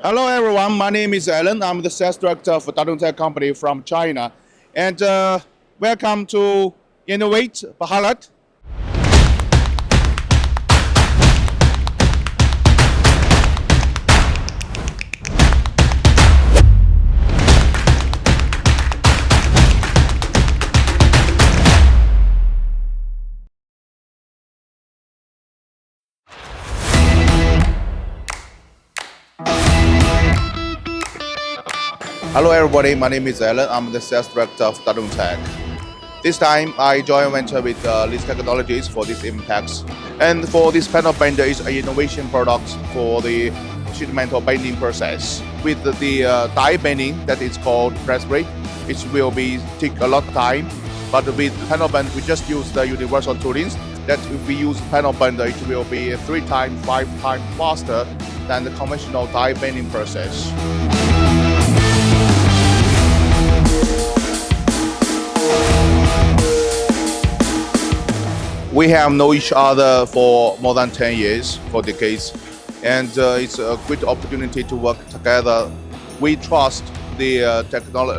Hello everyone, my name is Alan. I'm the sales director for DardonTech company from China. And welcome to Innovate Bharat. Hello everybody, my name is Alan. I'm the sales director of DardonTech. This time I joined venture with Laser Technologies for this AMTEX. And for this panel bender is an innovation product for the sheet metal bending process. With the die bending that is called press brake, it will be take a lot of time. But with panel bend, we just use the universal toolings. That if we use panel bender, it will be 3 times, 5 times faster than the conventional die bending process. We have known each other for more than 10 years, for decades, and it's a great opportunity to work together. We trust the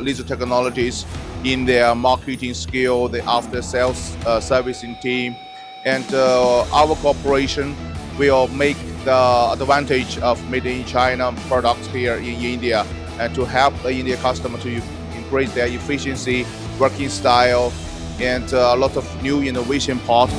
laser technologies in their marketing skill, the after-sales servicing team, and our cooperation will make the advantage of made in China products here in India, and to help the Indian customer to increase their efficiency, working style, and a lot of new innovation part.